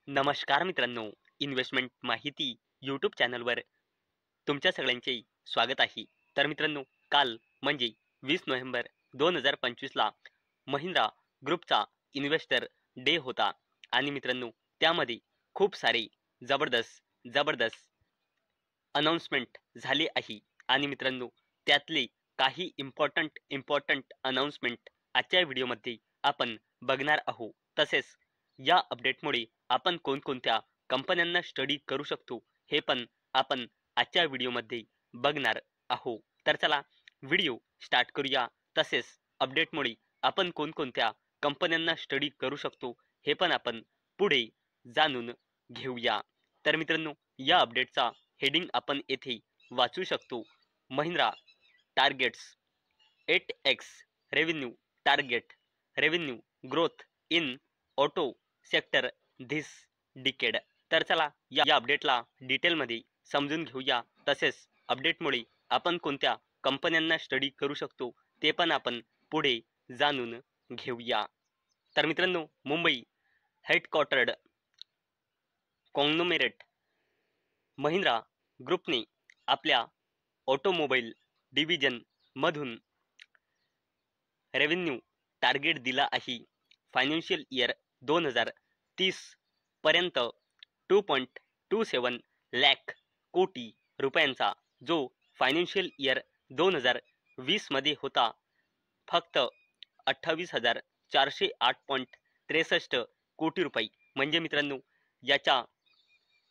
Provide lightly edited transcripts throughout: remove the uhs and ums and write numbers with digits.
नमस्कार मित्रांनो, इन्व्हेस्टमेंट माहिती यूट्यूब चॅनलवर तुमच्या सगळ्यांचे स्वागत आहे. तर मित्रांनो, काल म्हणजे 20 नोव्हेंबर 2025ला महिंद्रा ग्रुपचा इन्व्हेस्टर डे होता आणि मित्रांनो त्यामध्ये खूप सारे जबरदस्त जबरदस्त अनाउन्समेंट झाले आहे आणि मित्रांनो त्यातले काही इम्पॉर्टंट अनाउन्समेंट आजच्या व्हिडिओमध्ये आपण बघणार आहोत. तसेच या अपडेटमुळे आपण कोणकोणत्या कंपन्यांना स्टडी करू शकतो हे पण आपण आजच्या व्हिडिओमध्ये बघणार आहोत. तर चला व्हिडिओ स्टार्ट करूया. तसेच अपडेटमुळे आपण कोणकोणत्या कंपन्यांना स्टडी करू शकतो हे पण आपण पुढे जाणून घेऊया. तर मित्रांनो या अपडेटचा हेडिंग आपण येथे वाचू शकतो. Mahindra targets 8x revenue target revenue growth in auto sector this decade. तर चला या अपडेटला डिटेलमध्ये समजून घेऊया. तसेच अपडेटमुळे आपण कोणत्या कंपन्यांना स्टडी करू शकतो ते पण आपण पुढे जाणून घेऊया. तर मित्रांनो मुंबई हेडक्वार्टर्ड कॉन्ग्लोमेरेट महिंद्रा ग्रुपने आपल्या ऑटोमोबाईल डिव्हिजन मधून रेव्हेन्यू टार्गेट दिला आहे. फायनान्शियल इयर 2030 पर्यंत 2.27 लाख कोटी रुपयांचा, जो फायनान्शियल इयर 2020 मध्ये होता फक्त 28,408.63 कोटी रुपये. म्हणजे मित्रांनो याच्या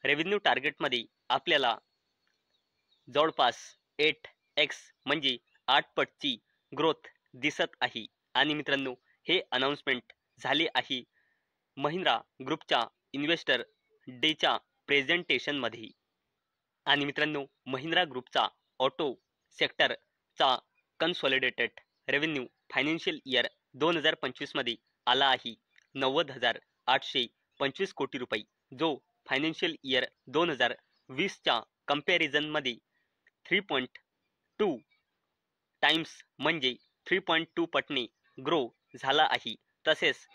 रेव्हेन्यू टार्गेटमध्ये आपल्याला जवळपास 8x म्हणजे 8 पटची ग्रोथ दिसत आहे. आणि मित्रांनो हे अनाउन्समेंट झाले आहे महिंद्रा ग्रुपच्या इन्व्हेस्टर डेच्या प्रेझेंटेशनमध्ये. आणि मित्रांनो महिंद्रा ग्रुपचा ऑटो सेक्टरचा कन्सॉलिडेटेड रेव्हेन्यू फायनान्शियल इयर 2025 मध्ये आला आहे 90,825 कोटी रुपये, जो फायनान्शियल इयर 2020च्या कंपॅरिझनमध्ये 3.2 टाइम्स म्हणजे 3.2 पटने ग्रो झाला आहे. तसेच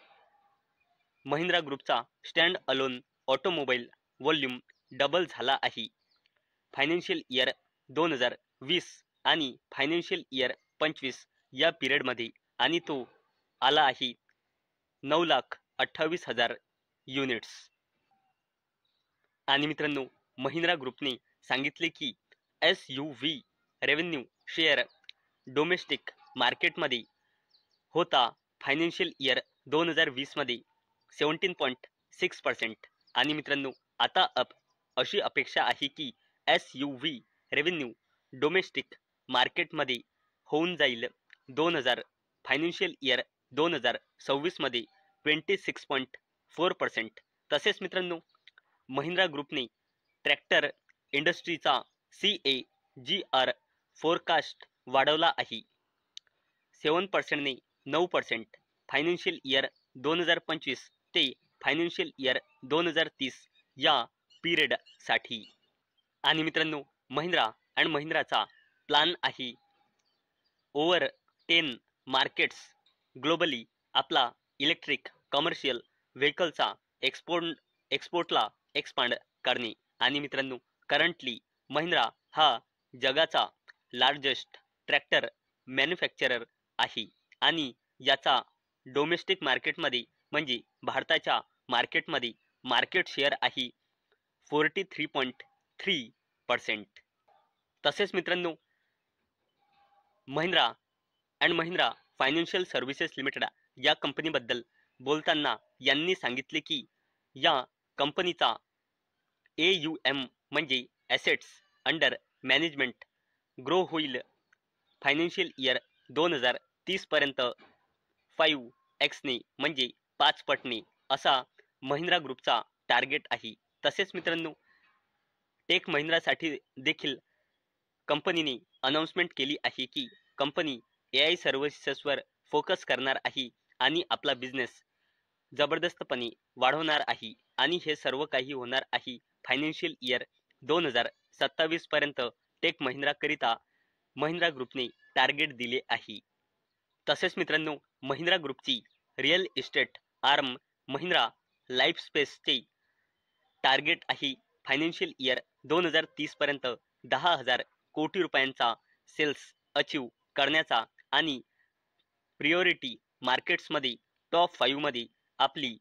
महिंद्रा ग्रुपचा standalone automobile volume double झाला आहे फायनान्शियल इयर 2020 आणि फायनान्शियल इयर 25 या पिरियडमध्ये, आणि तो आला आहे 9,28,000 युनिट्स. आणि मित्रांनो महिंद्रा ग्रुपने सांगितले की SUV रेव्हेन्यू शेअर डोमेस्टिक मार्केटमध्ये होता फायनान्शियल इयर 2020 मध्ये 17.6%. आणि मित्रांनो आता अशी अपेक्षा आहे की SUV रेव्हेन्यू डोमेस्टिक मार्केटमध्ये होऊन जाईल फायनान्शियल इयर 2026 मध्ये 26.4%. तसेच मित्रांनो महिंद्रा ग्रुपने ट्रॅक्टर इंडस्ट्रीचा CAGR फोरकास्ट वाढवला आहे 7% ने 9% फायनान्शियल इयर 2025 ते फायनान्शियल इयर 2030 या पिरियडसाठी. आणि मित्रांनो महिंद्रा अँड महिंद्राचा प्लॅन आहे ओव्हर 10 मार्केट्स ग्लोबली आपला इलेक्ट्रिक कमर्शियल व्हेकलचा एक्सपोर्टला एक्सपांड करणे. आणि मित्रांनो करंटली महिंद्रा हा जगाचा लार्जेस्ट ट्रॅक्टर मॅन्युफॅक्चरर आहे आणि याचा डोमेस्टिक मार्केटमध्ये म्हणजे भारताच्या मार्केटमध्ये मार्केट शेअर आहे 43.3%. तसेच मित्रांनो Mahindra and Mahindra financial services limited या कंपनीबद्दल बोलताना यांनी सांगितले की या कंपनीचा AUM म्हणजे ॲसेट्स अंडर मॅनेजमेंट ग्रो होईल फायनान्शियल इयर 2030 पर्यंत 5x ने म्हणजे 5 पटने असा महिंद्रा ग्रुपचा टार्गेट आहे. तसेच मित्रांनो टेक महिंद्रासाठी देखील कंपनीने अनाउन्समेंट केली आहे की कंपनी AI सर्व्हिसेसवर फोकस करणार आहे आणि आपला बिझनेस जबरदस्तपणे वाढवणार आहे. आणि हे सर्व काही होणार आहे फायनान्शियल इयर 2027 पर्यंत. टेक महिंद्रा करिता महिंद्रा ग्रुपने टार्गेट दिले आहे. तसेच मित्रांनो महिंद्रा ग्रुपची real estate arm Mahindra life स्पेसचे टार्गेट आहे फायनान्शियल इयर 2030 पर्यंत 10,000 कोटी रुपयांचा सेल्स अचीव करण्याचा आणि प्रियोरिटी मार्केट्समध्ये टॉप 5 मध्ये आपली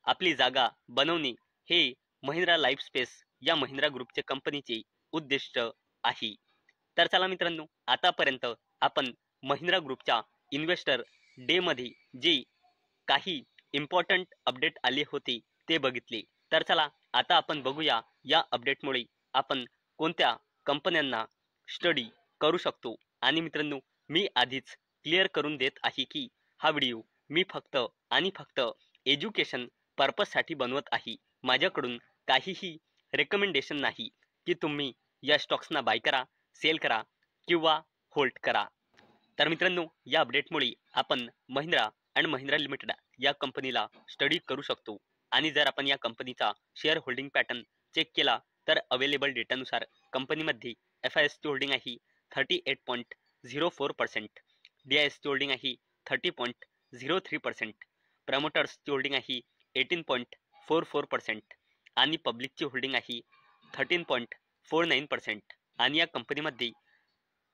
आपली जागा बनवणे हे महिंद्रा लाईफस्पेस या महिंद्रा ग्रुपचे कंपनीचे उद्दिष्ट आहे। तर चला मित्रांनो, आतापर्यंत आपण महिंद्रा ग्रुपच्या इन्व्हेस्टर डे मध्ये जे काही इम्पॉर्टंट अपडेट आले होते ते बघितले। तर चला आता आपण बघूया या अपडेटमुळे आपण कोणत्या कंपन्यांना स्टडी करू शकतो। आणि मित्रांनो, मी आधीच क्लिअर करून देत आहे की हा व्हिडिओ मी फक्त आणि फक्त एज्युकेशन पर्पजसाठी बनवत आहे। माझ्याकडून काहीही रेकमेंडेशन नाही की तुम्ही या स्टॉक्सना बाय करा, सेल करा किंवा होल्ड करा। तर मित्रांनो, या अपडेटमुळे आपण महिंद्रा अँड महिंद्रा लिमिटेड या कंपनीला स्टडी करू शकतो। आणि जर आपण या कंपनीचा शेअर होल्डिंग पॅटर्न चेक केला तर अवेलेबल डेटानुसार कंपनीमध्ये FISची होल्डिंग आहे 38.04%, DISची होल्डिंग आहे 30.03%, प्रमोटर्सची होल्डिंग आहे 18.44% आणि पब्लिकची होल्डिंग आहे 13.49%। आणि या कंपनीमध्ये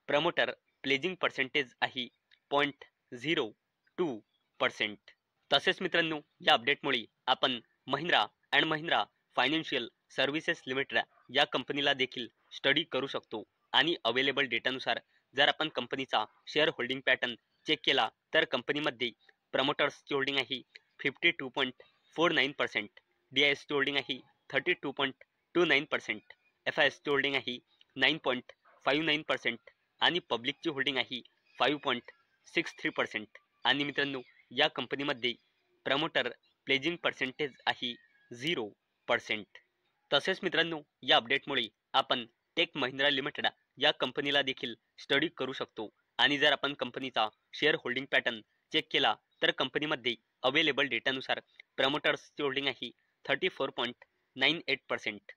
प्रमोटर प्लेजिंग पर्सेंटेज आहे 0.02%। तसेच मित्रांनो, या अपडेटमुळे आपण Mahindra and Mahindra financial services limited या कंपनीला देखील स्टडी करू शकतो। आणि अवेलेबल डेटानुसार जर आपण कंपनीचा शेअर होल्डिंग पॅटर्न चेक केला तर कंपनीमध्ये प्रमोटर्सची होल्डिंग आहे 52.49%, DISची होल्डिंग आहे 32.29%, FISची होल्डिंग आहे 9.59% आणि पब्लिकची होल्डिंग आहे 5.63%। आणि मित्रांनो, या कंपनीमध्ये प्रमोटर प्लेजिंग पर्सेंटेज आहे 0%। तसेच मित्रांनो, या अपडेटमुळे आपण टेक महिंद्रा लिमिटेड या कंपनीला देखील स्टडी करू शकतो। आणि जर आपण कंपनीचा शेअर होल्डिंग पॅटर्न चेक केला तर कंपनीमध्ये अवेलेबल डेटानुसार प्रमोटर्सची होल्डिंग आहे 34.98%,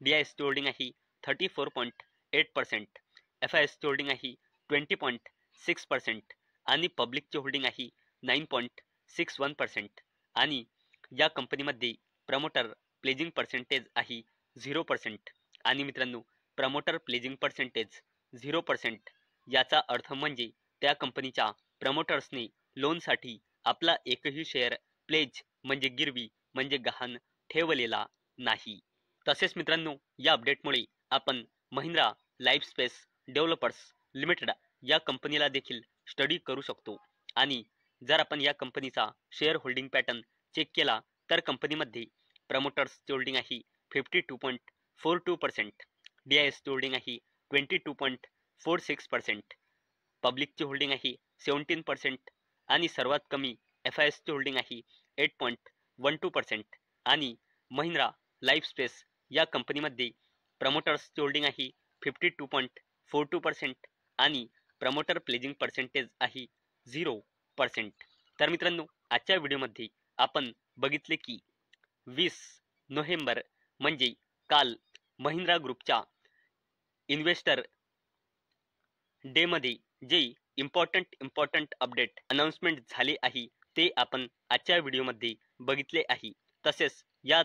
DISची होल्डिंग आहे 34.8%, FISची होल्डिंग आहे 20.6% आणि पब्लिकची होल्डिंग आहे 9.61%। आणि या कंपनीमध्ये प्रमोटर प्लेजिंग पर्सेंटेज आहे 0%। आणि मित्रांनो, प्रमोटर प्लेजिंग पर्सेंटेज 0% याचा अर्थ म्हणजे त्या कंपनीच्या प्रमोटर्सने लोनसाठी आपला एकही शेअर प्लेज म्हणजे गिरवी म्हणजे गहाण ठेवलेला नाही। तसेच मित्रांनो, या अपडेटमुळे आपण महिंद्रा लाईफस्पेस डेव्हलपर्स लिमिटेड या कंपनीला देखील स्टडी करू शकतो। आणि जर आपण या कंपनीचा शेअर होल्डिंग पॅटर्न चेक केला तर कंपनीमध्ये प्रमोटर्सची होल्डिंग आहे 52.42%, DISची होल्डिंग आहे 22.46%, पब्लिकची होल्डिंग आहे 17% आणि सर्वात कमी FISची होल्डिंग आहे 8.12%। आणि महिंद्रा लाईफस्पेस या कंपनीमध्ये प्रमोटर्सची होल्डिंग आहे 52.42% आणि प्रमोटर प्लेजिंग पर्सेंटेज आहे 0%। तर मित्रांनो, आजच्या व्हिडिओमध्ये आपण बघितले की 20 नोव्हेंबर म्हणजे काल महिंद्रा ग्रुपच्या इन्व्हेस्टर डे मध्ये जे इम्पॉर्टंट अपडेट अनाउन्समेंट झाले आहे ते आपण आजच्या व्हिडिओमध्ये बघितले आहे। तसेच या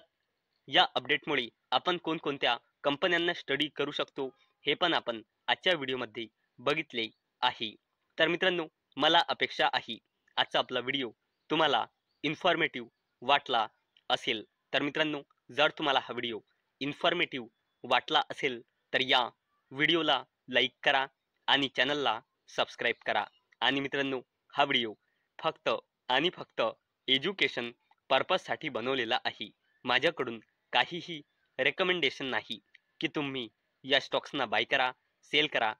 अपडेटमुळे आपण कोणकोणत्या कंपन्यांना स्टडी करू शकतो हे पण आपण आजच्या व्हिडिओमध्ये बघितले आहे। तर मित्रांनो, मला अपेक्षा आहे आजचा आपला व्हिडिओ तुम्हाला इन्फॉर्मेटिव्ह वाटला असेल। तर मित्रांनो, जर तुम्हाला हा व्हिडिओ इन्फॉर्मेटिव्ह वाटला असेल तर या व्हिडिओला लाईक करा आणि चॅनलला सबस्क्राईब करा। आणि मित्रांनो, हा व्हिडिओ फक्त आणि फक्त एज्युकेशन पर्पजसाठी बनवलेला आहे। माझ्याकडून काहीही रेकमेंडेशन नाही की तुम्ही या स्टॉक्सना बाय करा, सेल करा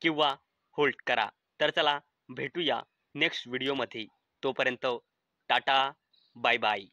किंवा होल्ड करा। तर चला भेटूया नेक्स्ट व्हिडिओमध्ये। तोपर्यंत टाटा, बाय बाय।